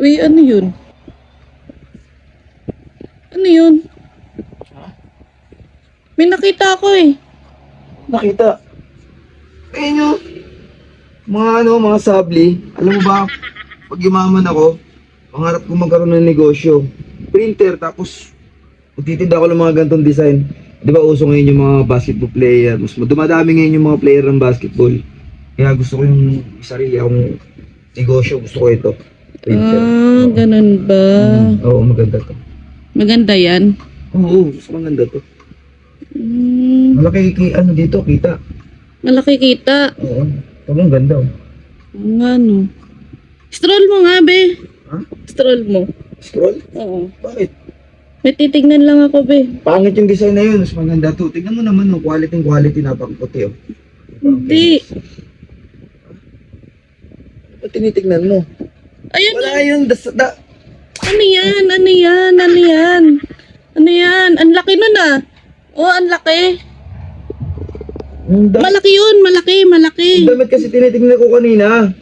Uy, ano yun? Ano yun? May nakita ako eh. Nakita. Ayun nyo. Mga sabli. Alam mo ba, pag yumaman ako, pangarap ko magkaroon ng negosyo. Printer, tapos magtitinda ako ng mga gantong design. Di ba uso ngayon yung mga basketball player? Mas dumadami ngayon yung mga player ng basketball. Kaya gusto ko yung sarili akong negosyo. Gusto ko ito. Printer. Ah, ganun ba? Oo, maganda to. Maganda yan. Oo, mas maganda to. Malaki ano dito, kita. Malaki kita. Oo. Ito ang ganda. Oh. Oo nga no. Stroll mo nga, be. Ha? Stroll mo. Scroll? Oo. Bakit? May titignan lang ako, be. Pangit yung design na yun, mas maganda to. Tingnan mo naman, no, quality, napakaputi, oh. Hindi. Ba't tinitignan mo? Ayan. Wala yung Ano yan? Ano yan? Ano yan? Ano yan? Ang laki nun ah. Oh, ang laki. Yung Malaki yun. Malaki. yung damit kasi tinitignan ko kanina.